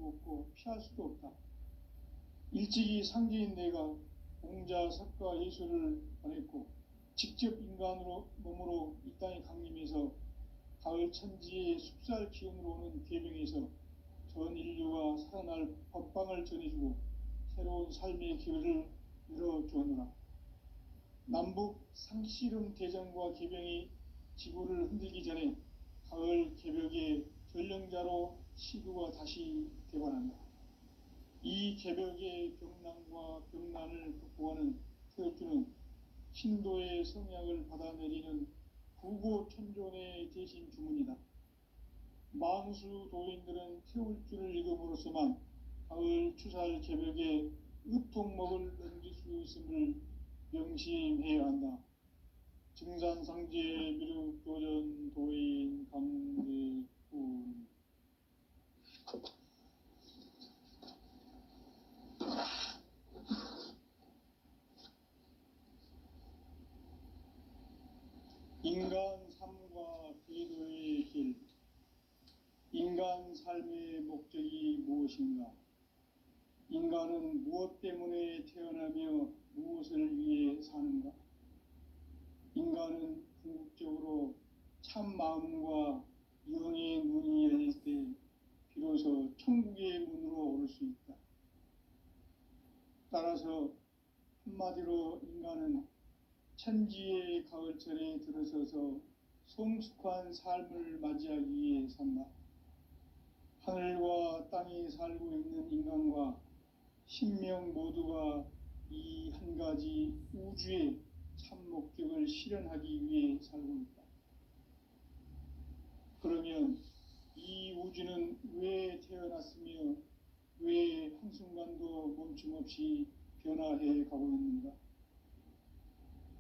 수도 없고 피할 수도 없다. 일찍이 상제인 내가 공자, 석가, 예수를 보냈고 직접 인간으로 몸으로 이 땅에 강림해서 가을 천지의 숲살 기운으로 오는 괴병에서 전 인류가 살아날 법방을 전해주고 새로운 삶의 기회를 열어주었노라. 남북 상씨름 대전과 개병이 지구를 흔들기 전에 가을 개벽의 전령자로 시구가 다시 되관한다. 이 개벽의 병난과 병난을 극복하는 태엽주는 신도의 성약을 받아내리는 구고천존의 대신 주문이다. 망수 도인들은 태울주를 읽음으로써만 가을 추살 개벽의 의통목을 넘길 수 있음을 명심해야 한다. 증산상제 미륵도전 도인 강대군. 인간 삶과 기도의 길. 인간 삶의 목적이 무엇인가? 인간은 무엇 때문에 태어나며 무엇을 위해 사는가? 인간은 궁극적으로 참 마음과 영의 눈이 열릴 때 비로소 천국의 문으로 오를 수 있다. 따라서 한마디로 인간은 천지의 가을철에 들어서서 성숙한 삶을 맞이하기 위해 산다. 하늘과 땅에 살고 있는 인간과 신명 모두가 이 한 가지 우주의 참 목적을 실현하기 위해 살고 있다. 그러면 이 우주는 왜 태어났으며 왜 한순간도 멈춤없이 변화해 가고 있는가?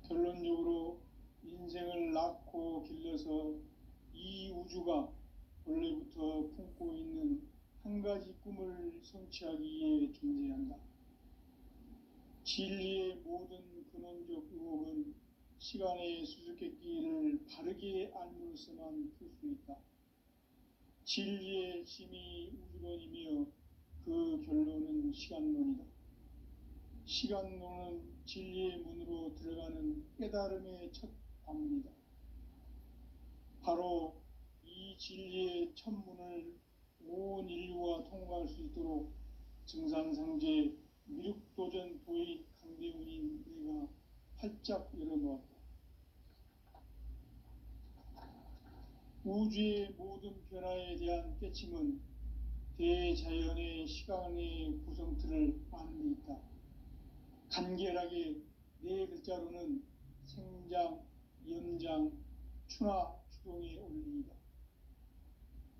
결론적으로 인생을 낳고 길러서 이 우주가 원래부터 품고 있는 한 가지 꿈을 성취하기 위해 존재한다. 진리의 모든 근원적 의혹은 시간의 수수께끼를 바르게 알므로서만 풀 수 있다. 진리의 힘이 우주론이며 그 결론은 시간론이다. 시간론은 진리의 문으로 들어가는 깨달음의 첫 관문이다. 바로 이 진리의 첫 문을 온 인류가 통과할 수 있도록 증산상제 미륵도전 도의 강대훈인 내가 활짝 열어놓았다. 우주의 모든 변화에 대한 깨침은 대자연의 시간의 구성틀을 아는 데 있다. 간결하게 네 글자로는 생장, 연장, 추나 추동의 원리이다.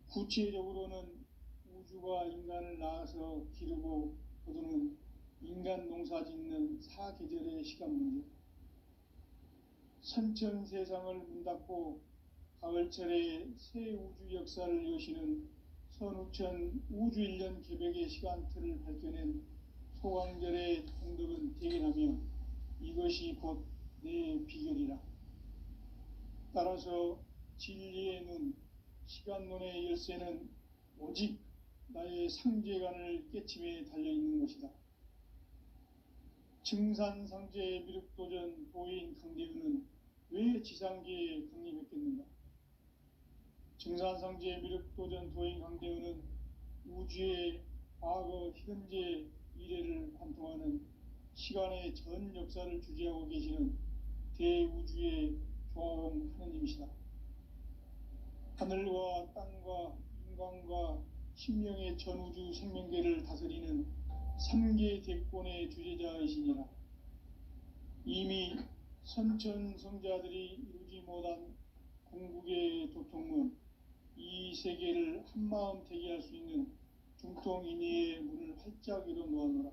구체적으로는 우주가 인간을 낳아서 기르고 거두는 인간 농사 짓는 사계절의 시간 문제, 선천 세상을 문닫고 가을철에 새 우주 역사를 여시는 선우천 우주 1년 개벽의 시간틀을 밝혀낸 소강절의 통덕은 대견하며 이것이 곧 내 비결이라. 따라서 진리의 눈, 시간론의 열쇠는 오직 나의 상제관을 깨침에 달려있는 것이다. 증산상제 미륵도전 도인 강대훈은 왜 지상계에 강림했겠는가? 증산상제 미륵도전 도인 강대훈은 우주의 과거, 현재, 미래를 관통하는 시간의 전 역사를 주재하고 계시는 대우주의 종합원 하느님이시다. 하늘과 땅과 인간과 신명의 전우주 생명계를 다스리는 3계 대권의 주재자이시니라. 이미 선천성자들이 이루지 못한 궁극의 도통문, 이 세계를 한마음 되게 할 수 있는 중통인의의 문을 활짝 열어놓았노라.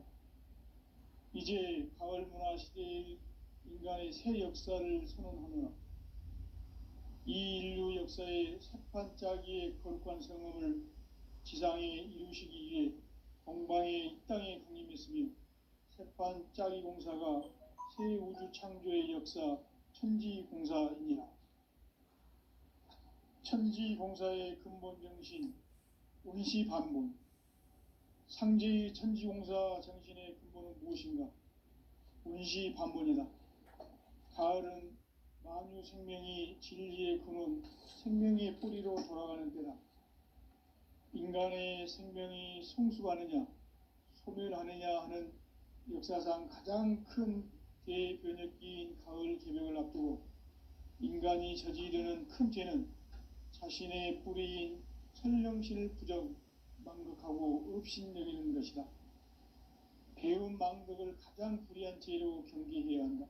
이제 가을 문화 시대의 인간의 새 역사를 선언하노라. 이 인류 역사의 새판 짜기의 거룩한 성음을 지상에 이루시기 위해 동방에 이 땅에 강림했으며 새판 짜기 공사가 새 우주 창조의 역사 천지공사이니라. 천지공사의 근본 정신 운시반문, 상제의 천지공사 정신의 근본은 무엇인가? 운시반본이다. 가을은 만유 생명이 진리의 근원, 생명의 뿌리로 돌아가는 때다. 인간의 생명이 성숙하느냐, 소멸하느냐 하는 역사상 가장 큰 대변혁기인 가을 개벽을 앞두고 인간이 저지르는 큰 죄는 자신의 뿌리인 천령실 부정, 망극하고 업신여기는 것이다. 배음 망덕을 가장 불의한 죄로 경계해야 한다.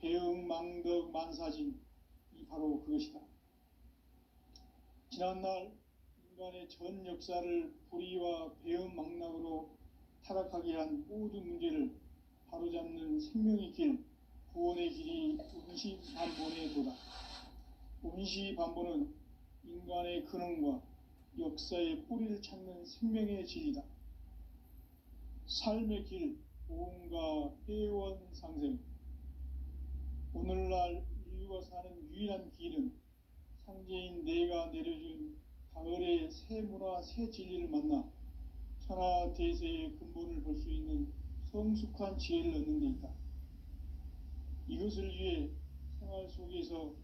배음 망덕 만사진이 바로 그것이다. 지난날 인간의 전 역사를 불의와 배음 망락으로 타락하게 한 모든 문제를 바로잡는 생명의 길, 구원의 길이 운시반본의 도다. 운시반본은 인간의 근원과 역사의 뿌리를 찾는 생명의 진리다. 삶의 길, 보험과 회원상생. 오늘날 인류가 사는 유일한 길은 상제인 내가 내려준 가을의 새 문화, 새 진리를 만나 천하대세의 근본을 볼 수 있는 성숙한 지혜를 얻는 데 있다. 이것을 위해 생활 속에서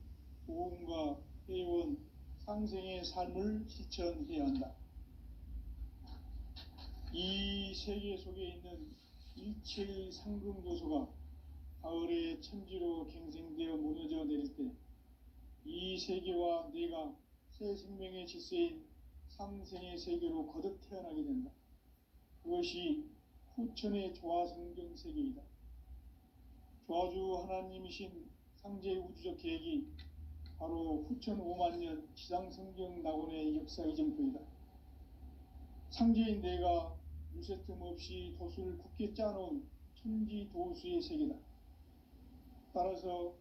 보험과 회원, 상생의 삶을 실천해야 한다. 이 세계 속에 있는 일체의 상금 요소가 가을의 천지로 갱생되어 무너져 내릴 때 이 세계와 내가 새 생명의 질서인 상생의 세계로 거듭 태어나게 된다. 그것이 후천의 조화성경 세계이다. 조화주 하나님이신 상제의 우주적 계획이 바로 후천 5만년 지상성경 낙원의 역사의 점표이다. 상제인 내가 유세 틈 없이 도수를 굳게 짜놓은 천지도수의 세계다. 따라서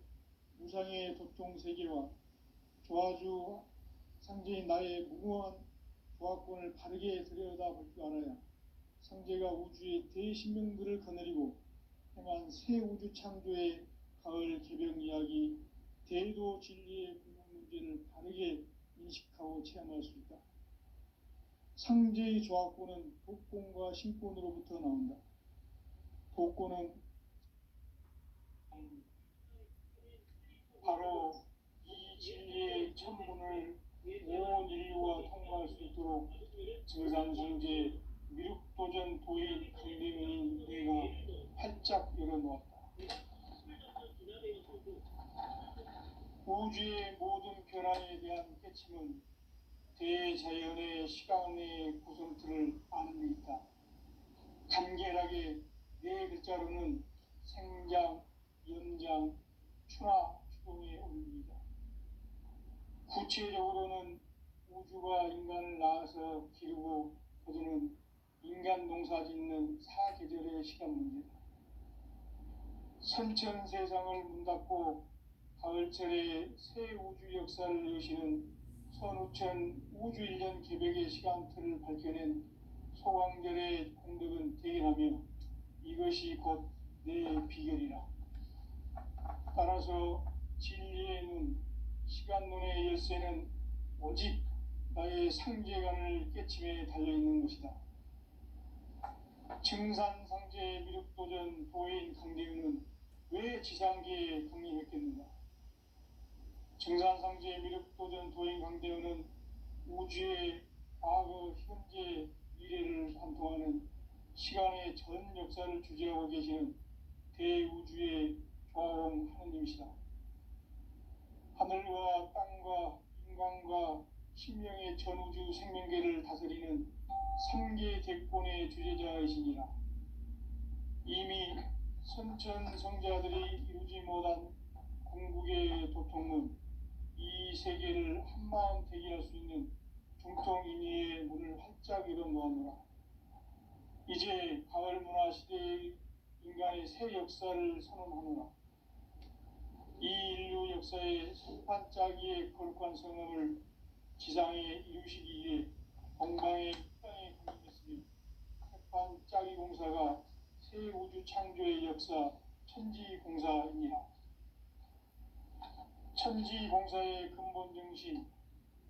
무상의 도통 세계와 조화주 상제인 나의 무궁한 조화권을 바르게 들여다볼 줄 알아야 상제가 우주의 대신명들을 거느리고 행한 새 우주 창조의 가을 개벽 이야기, 대도 진리의 근원 문제를 바르게 인식하고 체험할 수 있다. 상제의 조화권은 독권과 신권으로부터 나온다. 독권은 바로 이 진리의 천문을 온 인류가 통과할 수 있도록 증산성제 미륵도전 도인 강대민인 내가 활짝 열어놓았다. 우주의 모든 변화에 대한 깨침은 대자연의 시간의 구성틀을 아는 데 있다. 간결하게 네 글자로는 생장, 연장, 추나, 추동의 원리이다. 구체적으로는 우주가 인간을 낳아서 기르고 거두는 인간 농사 짓는 사계절의 시간 문제다. 선천 세상을 문닫고 가을철에 새 우주 역사를 여시는 선우천 우주 1년 개벽의 시간틀을 밝혀낸 소광절의 공덕은 대견하며 이것이 곧 내 비결이라. 따라서 진리의 눈, 시간론의 열쇠는 오직 나의 상제관을 깨침에 달려있는 것이다. 증산상제 미륵도전 도인 강대윤은 왜 지상계에 강림했겠는가? 증산상제 미륵도전 도인 강대윤은 우주의 과거, 현재, 미래를 관통하는 시간의 전 역사를 주재하고 계시는 대우주의 조화원 하느님이시다. 하늘과 땅과 인간과 신명의 전우주 생명계를 다스리는 삼계 대권의 주제자이시니라. 이미 선천 성자들이 이루지 못한 궁극의 도통은 이 세계를 한마음 대기할 수 있는 중통인의의 문을 활짝 열어놓았노라. 이제 가을 문화 시대의 인간의 새 역사를 선언하노라. 이 인류 역사의 첫 반짝이의 거룩한 성음을 지상에 이루시기 위해 동방의 땅에 공급했으며 첫 반짝이 공사가 새 우주 창조의 역사 천지공사이니라. 천지공사의 근본 정신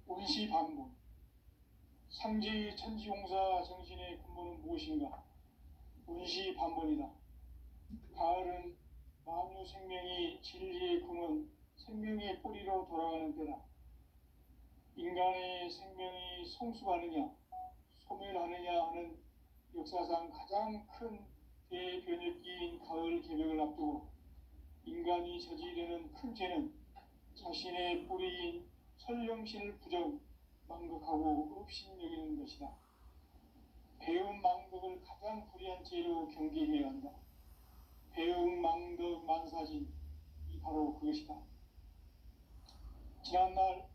운시반본, 상제의 천지용사 정신의 근본은 무엇인가? 운시반본이다. 가을은 만유 생명이 진리의 근원, 생명의 뿌리로 돌아가는 때다. 인간의 생명이 성숙하느냐, 소멸하느냐 하는 역사상 가장 큰 대변혁기인 가을 개벽을 앞두고 인간이 저지르는 큰 죄는 자신의 뿌리인 설령신을 부정, 망극하고 업신여기는 것이다. 배움 망덕을 가장 불의한 죄로 경계해야 한다. 배움 망덕 만사진이 바로 그것이다. 지난날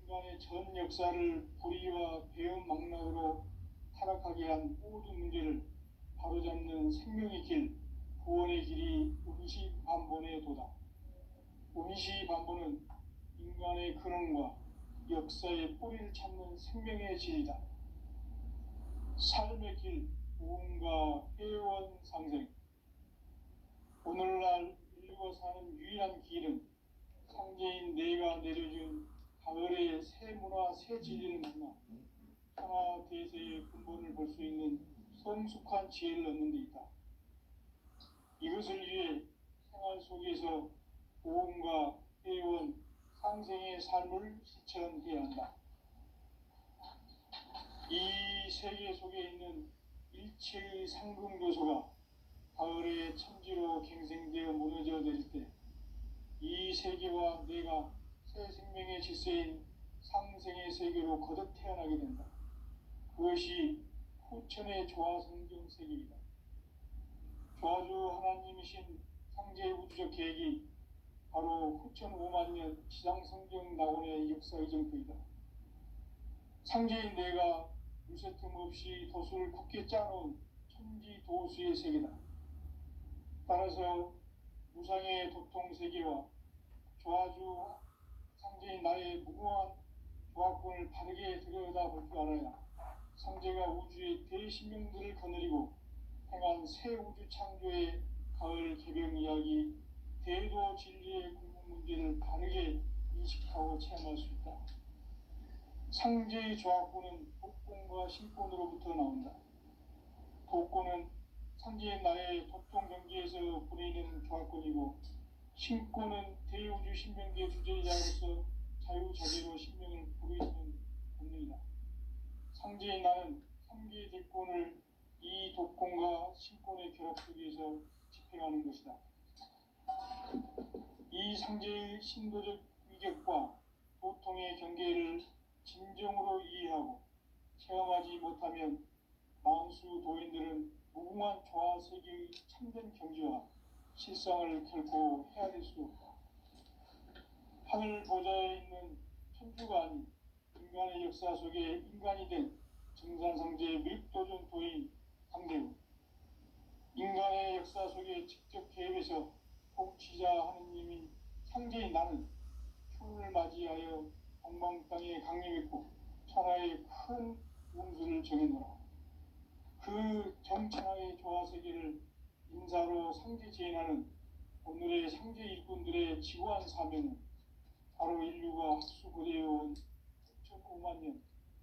인간의 전 역사를 불의와 배움 망락으로 타락하게 한 모든 문제를 바로잡는 생명의 길, 구원의 길이 운시반본의 도다. 운시반본은 인간의 근원과 역사의 뿌리를 찾는 생명의 진리다. 삶의 길, 무언가 회원 상생. 오늘날 인류가 사는 유일한 길은 상제인 내가 내려준 가을의 새 문화, 새 진리를 만나 하나 대세의 근본을 볼 수 있는 성숙한 지혜를 얻는 데 있다. 이것을 위해 생활 속에서 보험과 회원, 상생의 삶을 실천해야 한다. 이 세계 속에 있는 일체의 상금 요소가 가을의 천지로 갱생되어 무너져 내릴 때 이 세계와 내가 새 생명의 질서인 상생의 세계로 거듭 태어나게 된다. 그것이 후천의 조화성경 세계이다. 조화주 하나님이신 상제의 우주적 계획이 바로 후천 5만 년 지상성경 낙원의 역사의 정토이다. 상제인 내가 무쇠 틈 없이 도수를 굳게 짜놓은 천지 도수의 세계다. 따라서 무상의 도통 세계와 조화주 상제인 나의 무궁한 조화권을 바르게 들여다볼 줄 알아야 상제가 우주의 대신명들을 거느리고 행한 새 우주 창조의 가을 개병 이야기, 대도 진리의 궁극 문제를 바르게 인식하고 체험할 수 있다. 상제의 조화권은 독권과 신권으로부터 나온다. 독권은 상제의 나의 도통 경계에서 부리는 조화권이고, 신권은 대우주 신명계 주제자로서 자유자재로 신명을 부르시는 본능이다. 상제의 나는 3개의 대권을 이 독권과 신권의 결합 속에서 집행하는 것이다. 이 상제의 신도적 위격과 도통의 경계를 진정으로 이해하고 체험하지 못하면 만수 도인들은 무궁한 조화 세계의 참된 경지와 실상을 결코 헤아릴 수 없다. 하늘 보좌에 있는 천주가 아닌 인간의 역사 속에 인간이 된 정산상제의 밀도전 도인 상대우, 인간의 역사 속에 직접 개입해서 통치자 하느님인 상제인 나는 추운을 맞이하여 동방 땅에 강림했고 천하의 큰 운수를 정해놓아. 그 정천하의 조화세계를 인사로 상제 제인하는 오늘의 상제 일꾼들의 지구한 사명은 바로 인류가 학수고대해온 6,5만 년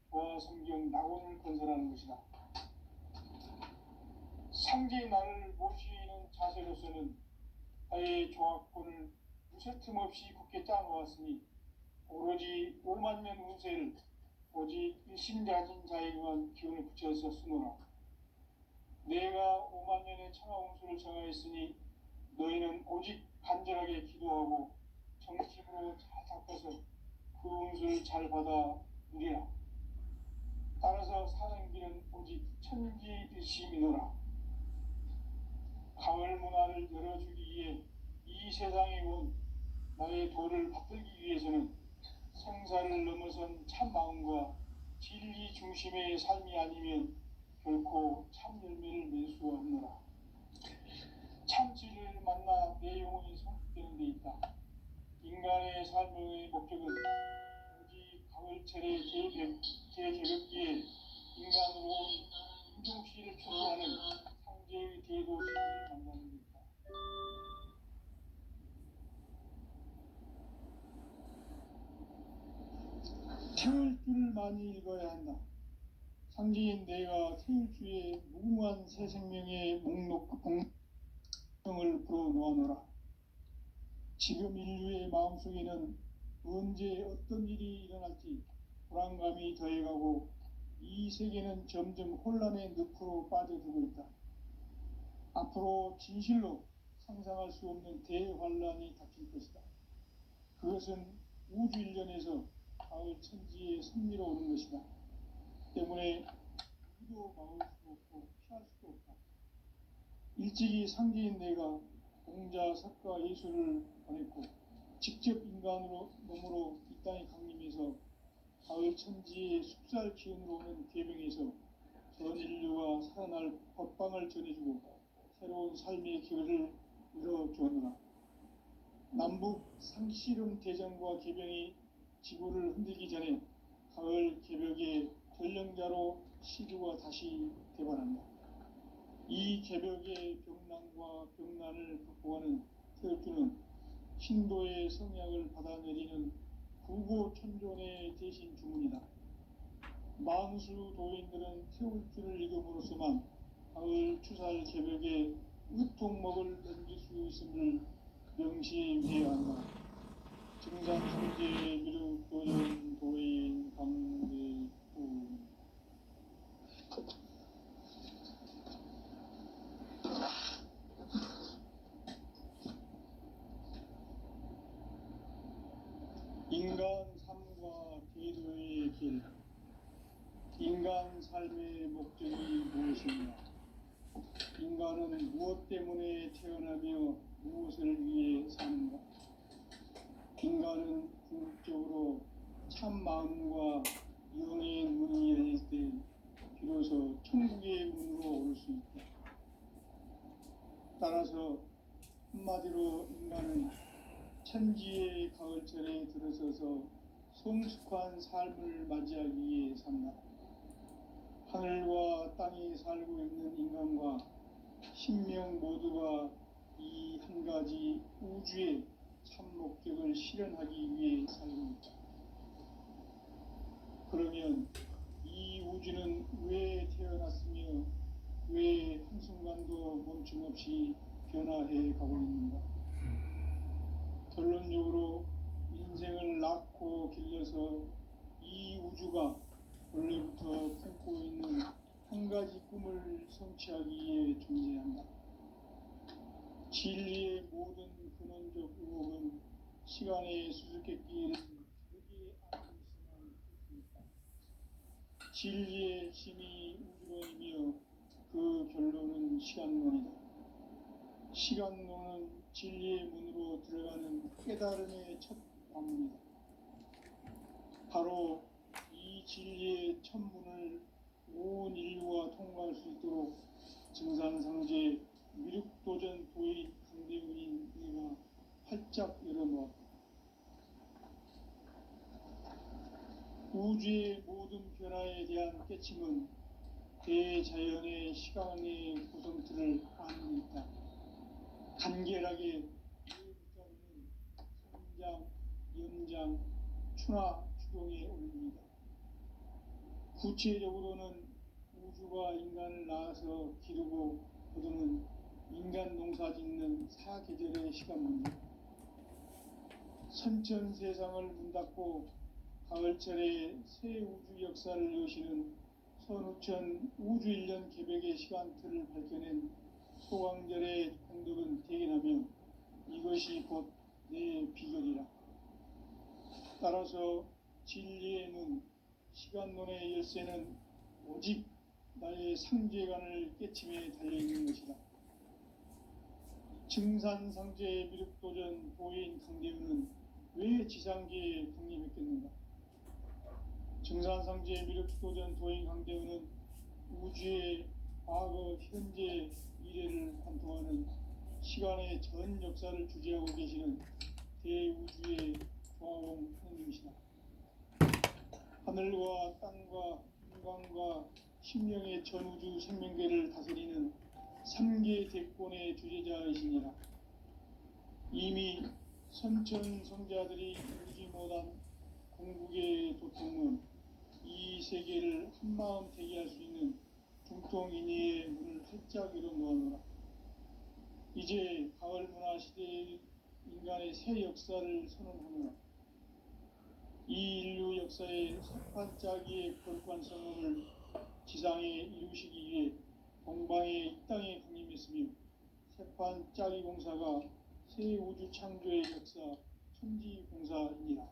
조화성경 낙원을 건설하는 것이다. 상제의 나를 모시는 자세로서는 나의 조화권을 무쇠 틈 없이 굳게 짜놓았으니 오로지 5만 년 운세를 오직 일심가진 자에게만 기운을 붙여서 쓰노라. 내가 5만 년의 천하 운수를 정하였으니 너희는 오직 간절하게 기도하고 정심으로 잘 잡아서 그 운수를 잘 받아 누리라. 따라서 사는 길은 오직 천지일심이노라. 가을 문화를 열어주기 위해 이 세상에 온 나의 도를 받들기 위해서는 생사를 넘어선 참 마음과 진리 중심의 삶이 아니면 결코 참 열매를 맺을 수 없노라. 참 진리를 만나 내 영혼이 성숙되는 데 있다. 인간의 삶의 목적은 오직 가을철의 재개벽기에 인간으로 온 인종시를 추구하는 상제의 대도 진리를 만나는 데 있다. 태울 줄을 많이 읽어야 한다. 상제인 내가 태울주의 무궁한 새 생명의 목록 공명을 불어놓아노라. 지금 인류의 마음속에는 언제 어떤 일이 일어날지 불안감이 더해가고 이 세계는 점점 혼란의 늪으로 빠져들고 있다. 앞으로 진실로 상상할 수 없는 대환란이 닥칠 것이다. 그것은 우주 일련에서 가을 천지에 선미로 오는 것이다. 때문에 누구도 막을 수 없고 피할 수도 없다. 일찍이 상제인 내가 공자, 석가, 예수를 보냈고 직접 인간으로 몸으로 이 땅에 강림해서 가을 천지의 숲살 기운으로 오는 계명에서 전 인류가 살아날 법방을 전해주고 새로운 삶의 기회를 열어주었노라. 남북 상씨름 대전과 계병이 지구를 흔들기 전에 가을 개벽의 전령자로 시주가 다시 대발한다. 이 개벽의 병난과 병난을 극복하는 태엽주는 신도의 성약을 받아내리는 구고천존의 대신 주문이다. 만수 도인들은 태울주를 읽음으로써만 가을 추살 개벽의 으통먹을 넘길 수 있음을 명심해야 한다. 증산성제 미륵도전 도인 강대구 인간 삶과 기도의 길. 인간 삶의 목적이 무엇인가? 인간은 무엇 때문에 태어나며 무엇을 위해 사는가? 인간은 궁극적으로 참 마음과 영의 문이 열릴 때 비로소 천국의 문으로 오를 수 있다. 따라서 한마디로 인간은 천지의 가을철에 들어서서 성숙한 삶을 맞이하기 위해 산다. 하늘과 땅에 살고 있는 인간과 신명 모두가 이 한 가지 우주의 참 목적을 실현하기 위해 살고 있다. 그러면 이 우주는 왜 태어났으며 왜 한순간도 멈춤없이 변화해 가고 있는가? 결론적으로 인생을 낳고 길러서 이 우주가 원래부터 품고 있는 한 가지 꿈을 성취하기 위해 존재한다. 진리의 모든 근원적 의혹은 시간의 수수께끼를 크게 안고 있으면 있습니다. 진리의 힘이 우주론이며 그 결론은 시간론이다. 시간론은 진리의 문으로 들어가는 깨달음의 첫 관문이다. 바로 이 진리의 첫 문을 온 인류가 통과할 수 있도록 증산상제 미륵도전 도인 강대훈인 내가 활짝 열어놓았다. 우주의 모든 변화에 대한 깨침은 대자연의 시간의 구성틀을 아는 데 있다. 간결하게 붙잡는 성장, 연장, 추나 추동에 올립니다. 구체적으로는 우주가 인간을 낳아서 기르고 거두는 인간 농사 짓는 사계절의 시간입니다. 선천 세상을 문 닫고 가을철에 새 우주 역사를 여시는 선우천 우주 1년 개벽의 시간틀을 밝혀낸 소강절의 공덕은 대견하며 이것이 곧 내 비결이라. 따라서 진리의 눈, 시간론의 열쇠는 오직 나의 상제관을 깨침에 달려있는 것이다. 증산상제 미륵도전 도인 강대훈은 왜 지상계에 강림했겠는가? 증산상제 미륵도전 도인 강대훈은 우주의 과거, 현재, 미래를 관통하는 시간의 전 역사를 주재하고 계시는 대우주의 조화공 하느님이시다. 하늘과 땅과 인간과 심령의 전우주 생명계를 다스리는 3계 대권의 주제자이시니라. 이미 선천 성자들이 이루지 못한 궁극의 도통은 이 세계를 한마음 되게 할 수 있는 중통인의의 문을 활짝 열어 놓아노라. 이제 가을 문화 시대의 인간의 새 역사를 선언하노라. 이 인류 역사의 새판짜기의 거룩한 성공을 지상에 이루시기 위해 동방에 이 땅에 강림했으며 새판짜기 공사가 새 우주 창조의 역사 천지공사이니라.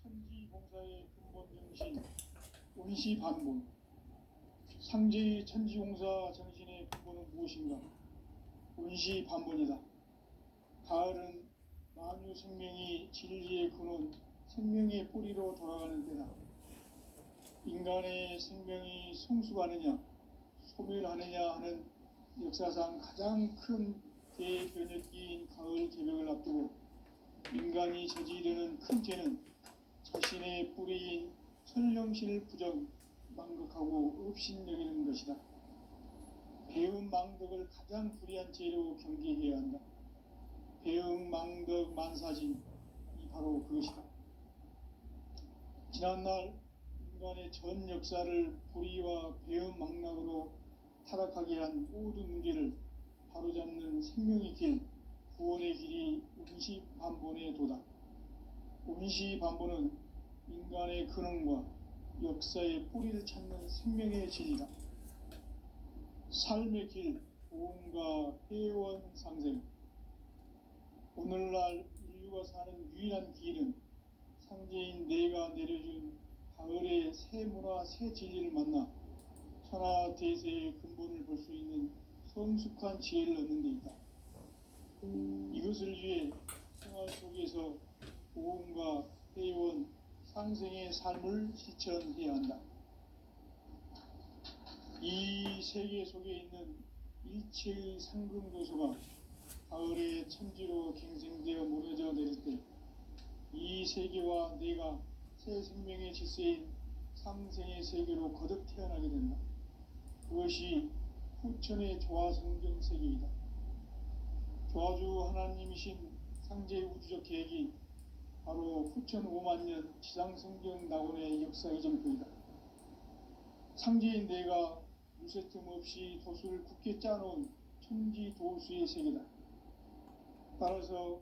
천지공사의 근본 정신 운시반본. 상제의 천지공사 정신의 근본은 무엇인가? 운시반본이다. 가을은 만유 생명이 진리의 근원, 생명의 뿌리로 돌아가는 때다. 인간의 생명이 성숙하느냐, 소멸하느냐 하는 역사상 가장 큰 대변혁기인 가을 개벽을 앞두고 인간이 저지르는 큰 죄는 자신의 뿌리인 설령신을 부정, 망극하고 업신여기는 것이다. 배음 망덕을 가장 불의한 죄로 경계해야 한다. 배음 망덕 만사진이 바로 그것이다. 지난날 인간의 전 역사를 불의와 배음 망락으로 타락하게 한 모든 문제를 바로잡는 생명의 길, 구원의 길이 운시반본의 도다. 운시반본은 인간의 근원과 역사의 뿌리를 찾는 생명의 진리다. 삶의 길, 보험과 회원 상생. 오늘날 인류가 사는 유일한 길은 상제인 내가 내려준 가을의 새 문화, 새 진리를 만나 천하 대세의 근본을 볼 수 있는 성숙한 지혜를 얻는 데 있다. 이것을 위해 생활 속에서 보험과 회원, 상생의 삶을 실천해야 한다. 이 세계 속에 있는 일체의 상금 요소가 가을의 천지로 갱생되어 무너져 내릴 때 이 세계와 내가 새 생명의 질서인 상생의 세계로 거듭 태어나게 된다. 그것이 후천의 조화성경 세계이다. 조화주 하나님이신 상제의 우주적 계획이 바로 후천 5만년 지상성경 낙원의 역사 이정표이다. 상제인 내가 유세틈 없이 도수를 굳게 짜놓은 천지도수의 세계다. 따라서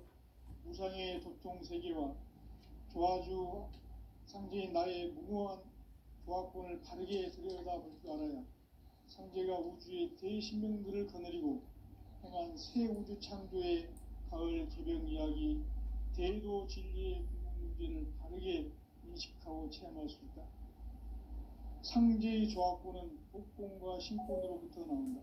무상의 도통세계와 조화주 상제인 나의 무모한 조합권을 바르게 들여다볼 줄 알아야 상제가 우주의 대신명들을 거느리고 행한 새 우주 창조의 가을 개벽 이야기, 대도 진리의 근본 문제를 바르게 인식하고 체험할 수 있다. 상제의 조합권은 복권과 신권으로부터 나온다.